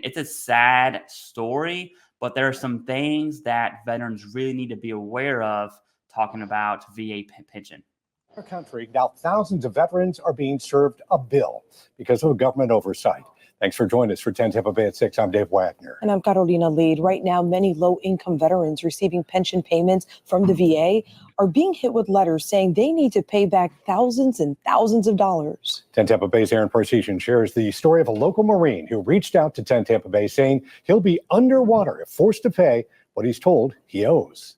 It's a sad story, but there are some things that veterans really need to be aware of talking about VA pension. Our country, now thousands of veterans are being served a bill because of government oversight. Thanks for joining us for 10 Tampa Bay at 6. I'm Dave Wagner. And I'm Carolina Lead. Right now, many low-income veterans receiving pension payments from the VA are being hit with letters saying they need to pay back thousands and thousands of dollars. 10 Tampa Bay's Aaron Parsetian shares the story of a local Marine who reached out to 10 Tampa Bay saying he'll be underwater if forced to pay what he's told he owes.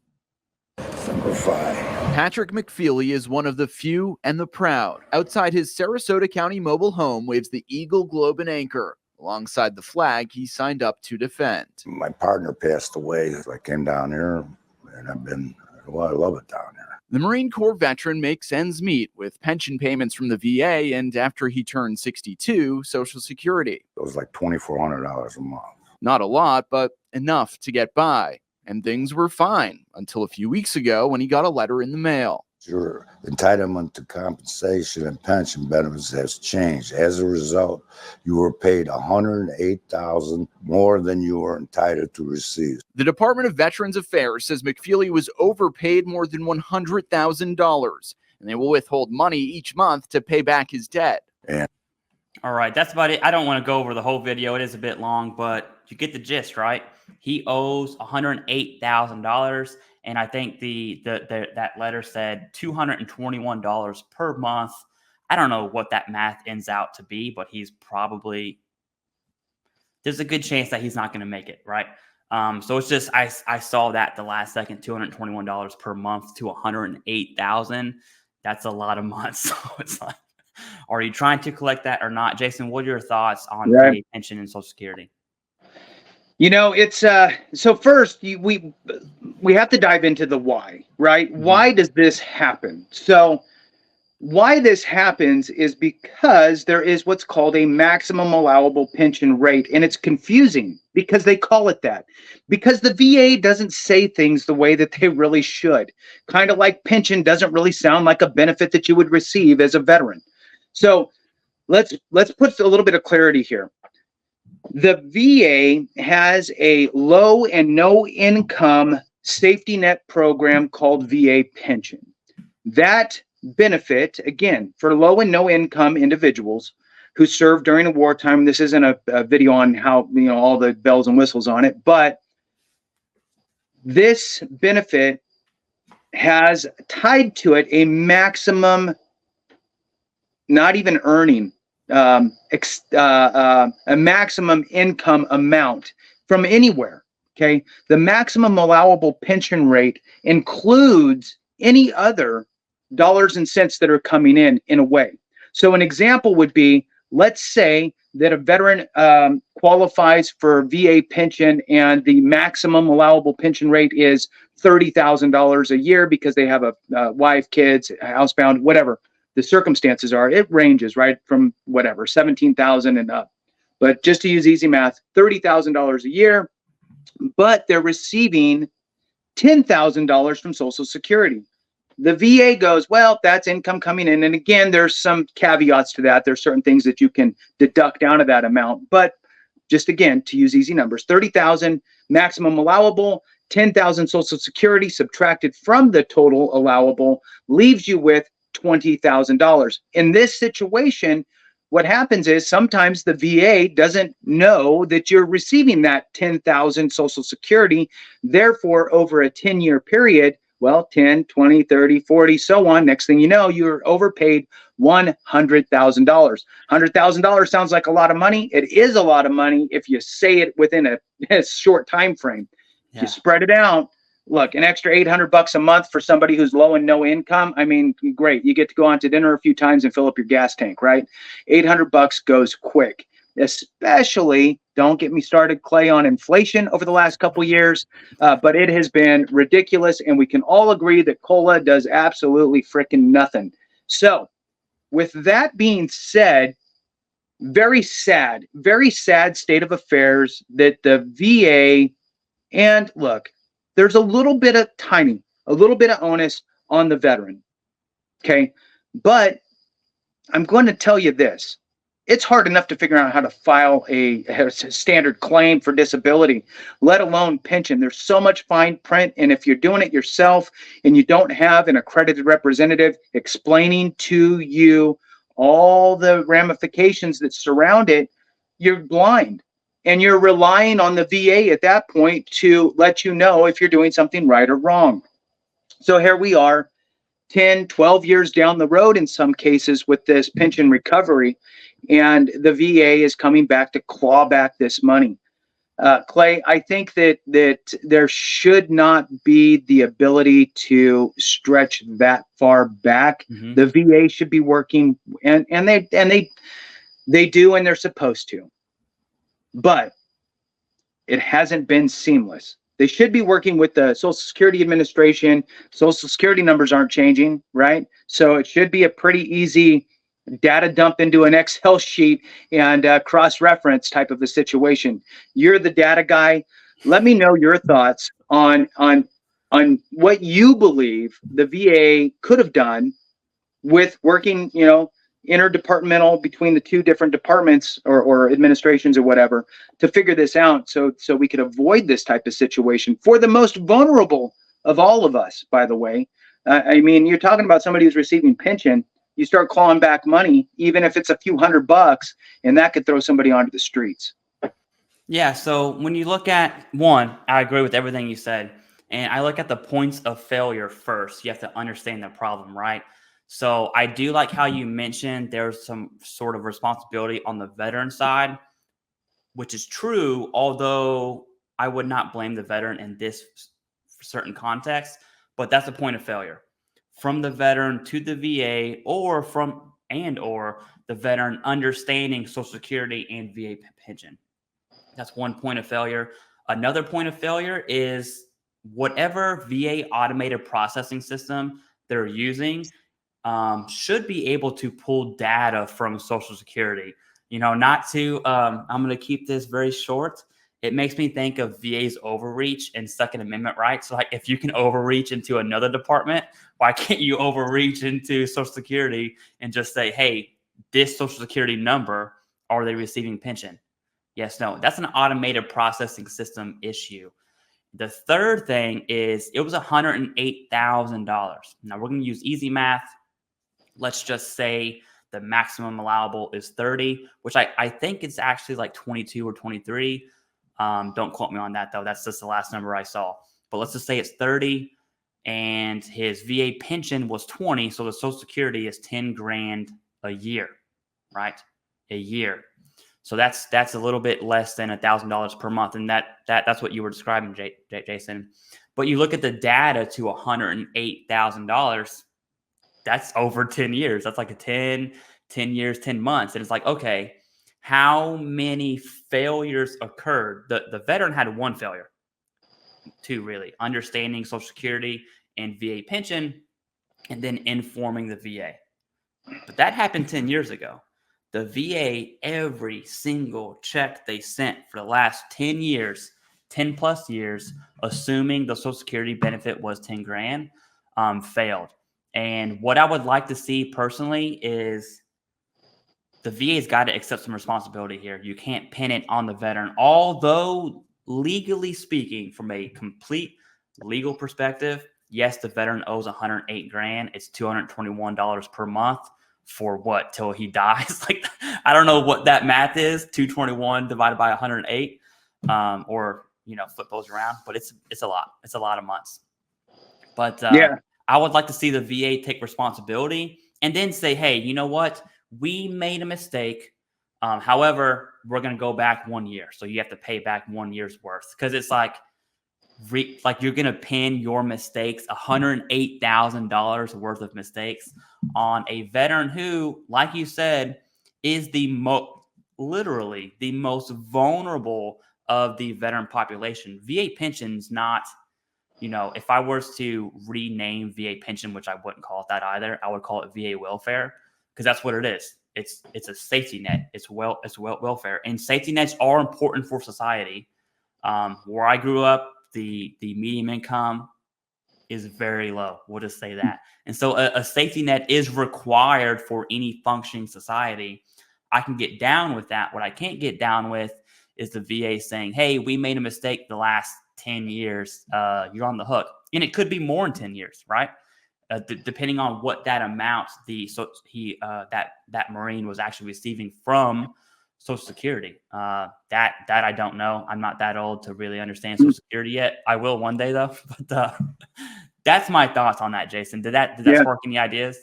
Simplify. Patrick McFeely is one of the few and the proud. Outside his Sarasota County mobile home waves the Eagle, Globe, and Anchor alongside the flag he signed up to defend. My partner passed away. I came down here, and I love it down here. The Marine Corps veteran makes ends meet with pension payments from the VA, and after he turned 62, Social Security. It was like $2,400 a month. Not a lot, but enough to get by. And things were fine until a few weeks ago when he got a letter in the mail. Your entitlement to compensation and pension benefits has changed. As a result, you were paid $108,000 more than you were entitled to receive. The Department of Veterans Affairs says McFeely was overpaid more than $100,000, and they will withhold money each month to pay back his debt. All right, that's about it. I don't want to go over the whole video. It is a bit long, but you get the gist, right? He owes $108,000, and I think that letter said $221 per month. I don't know what that math ends out to be, but there's a good chance that he's not going to make it, right? So it's just I saw that the last second, $221 per month to $108,000. That's a lot of months. So it's like, are you trying to collect that or not? Jason, what are your thoughts on VA pension and Social Security? You know, it's so first we have to dive into the why, right? Mm-hmm. Why does this happen? So why this happens is because there is what's called a maximum allowable pension rate, and it's confusing because they call it that because the VA doesn't say things the way that they really should. Kind of like pension doesn't really sound like a benefit that you would receive as a veteran. So let's put a little bit of clarity here. The VA has a low and no income safety net program called VA pension. That benefit, again, for low and no income individuals who served during a wartime. This isn't a video on how, all the bells and whistles on it, but this benefit has tied to it a maximum, not even earning, a maximum income amount from anywhere. Okay. The maximum allowable pension rate includes any other dollars and cents that are coming in a way. So an example would be, let's say that a veteran qualifies for VA pension and the maximum allowable pension rate is $30,000 a year because they have a wife, kids, housebound, whatever the circumstances are. It ranges right from whatever, 17,000 and up. But just to use easy math, $30,000 a year, but they're receiving $10,000 from Social Security. The VA goes, well, that's income coming in. And again, there's some caveats to that. There's certain things that you can deduct down of that amount. But just again, to use easy numbers, 30,000 maximum allowable, 10,000 Social Security subtracted from the total allowable leaves you with $20,000. In this situation, what happens is sometimes the VA doesn't know that you're receiving that 10,000 Social Security. Therefore, over a 10-year period, well, 10, 20, 30, 40, so on. Next thing you know, you're overpaid $100,000. $100,000 sounds like a lot of money. It is a lot of money if you say it within a short time frame. Yeah. You spread it out. Look, an extra $800 a month for somebody who's low and no income. I mean, great. You get to go out to dinner a few times and fill up your gas tank, right? $800 goes quick. Especially, don't get me started, Clay, on inflation over the last couple years, but it has been ridiculous, and we can all agree that COLA does absolutely freaking nothing. So, with that being said, very sad state of affairs that the VA, and look, there's a little bit of onus on the veteran, okay? But I'm going to tell you this. it's hard enough to figure out how to file a standard claim for disability, let alone pension. There's so much fine print. And if you're doing it yourself and you don't have an accredited representative explaining to you all the ramifications that surround it, you're blind. And you're relying on the VA at that point to let you know if you're doing something right or wrong. So here we are, 10, 12 years down the road in some cases with this pension recovery, and the VA is coming back to claw back this money. Clay, I think that there should not be the ability to stretch that far back. Mhm. The VA should be working, and they do, and they're supposed to. But it hasn't been seamless. They should be working with the Social Security Administration. Social Security numbers aren't changing, right? So it should be a pretty easy data dump into an Excel sheet and cross-reference type of a situation. You're the data guy. Let me know your thoughts on what you believe the VA could have done with working, interdepartmental between the two different departments or administrations or whatever to figure this out, so we could avoid this type of situation for the most vulnerable of all of us, by the way. I mean, you're talking about somebody who's receiving pension. You start clawing back money, even if it's a few $100, and that could throw somebody onto the streets. Yeah. So when you look at one, I agree with everything you said. And I look at the points of failure first. You have to understand the problem, right? So I do like how you mentioned there's some sort of responsibility on the veteran side, which is true, although I would not blame the veteran in this certain context, but that's a point of failure. From the veteran to the VA, or the veteran understanding Social Security and VA pension. That's one point of failure. Another point of failure is whatever VA automated processing system they're using should be able to pull data from Social Security. Not to, I'm going to keep this very short. It makes me think of VA's overreach and Second Amendment rights. Like, if you can overreach into another department, why can't you overreach into Social Security and just say, hey, this Social Security number, are they receiving pension? Yes, no. That's an automated processing system issue. The third thing is it was $108,000. Now we're going to use easy math. Let's just say the maximum allowable is 30, which I think it's actually like 22 or 23. Don't quote me on that, though. That's just the last number I saw. But let's just say it's 30 and his VA pension was 20. So the Social Security is 10 grand a year, right? A year. So that's a little bit less than $1,000 per month. And that's what you were describing, Jason. But you look at the data to $108,000. That's over 10 years. That's like 10 years, 10 months. And it's like, okay, how many failures occurred? The veteran had one failure, two really, understanding Social Security and VA pension, and then informing the VA. But that happened 10 years ago. The VA, every single check they sent for the last 10 years, 10 plus years, assuming the Social Security benefit was 10 grand, failed. And what I would like to see personally is the VA's got to accept some responsibility here. You can't pin it on the veteran. Although legally speaking, from a complete legal perspective, yes, the veteran owes 108 grand. It's $221 per month for what, till he dies? Like, I don't know what that math is. 221 divided by 108, or flip those around. But it's a lot. It's a lot of months. But Yeah. I would like to see the VA take responsibility and then say, hey, you know what? We made a mistake. However, we're going to go back 1 year. So you have to pay back 1 year's worth. Because it's like you're going to pin your mistakes, $108,000 worth of mistakes, on a veteran who, like you said, is literally the most vulnerable of the veteran population. VA pension's not, if I was to rename VA pension, which I wouldn't call it that either, I would call it VA welfare, because that's what it is. It's a safety net. It's welfare, and safety nets are important for society. Where I grew up, the median income is very low. We'll just say that. And so a safety net is required for any functioning society. I can get down with that. What I can't get down with is the VA saying, hey, we made a mistake the last 10 years. You're on the hook. And it could be more than 10 years, right? Depending on what that amount that Marine was actually receiving from Social Security. That I don't know. I'm not that old to really understand Social Security yet. I will one day though. But that's my thoughts on that, Jason. Did that spark any ideas?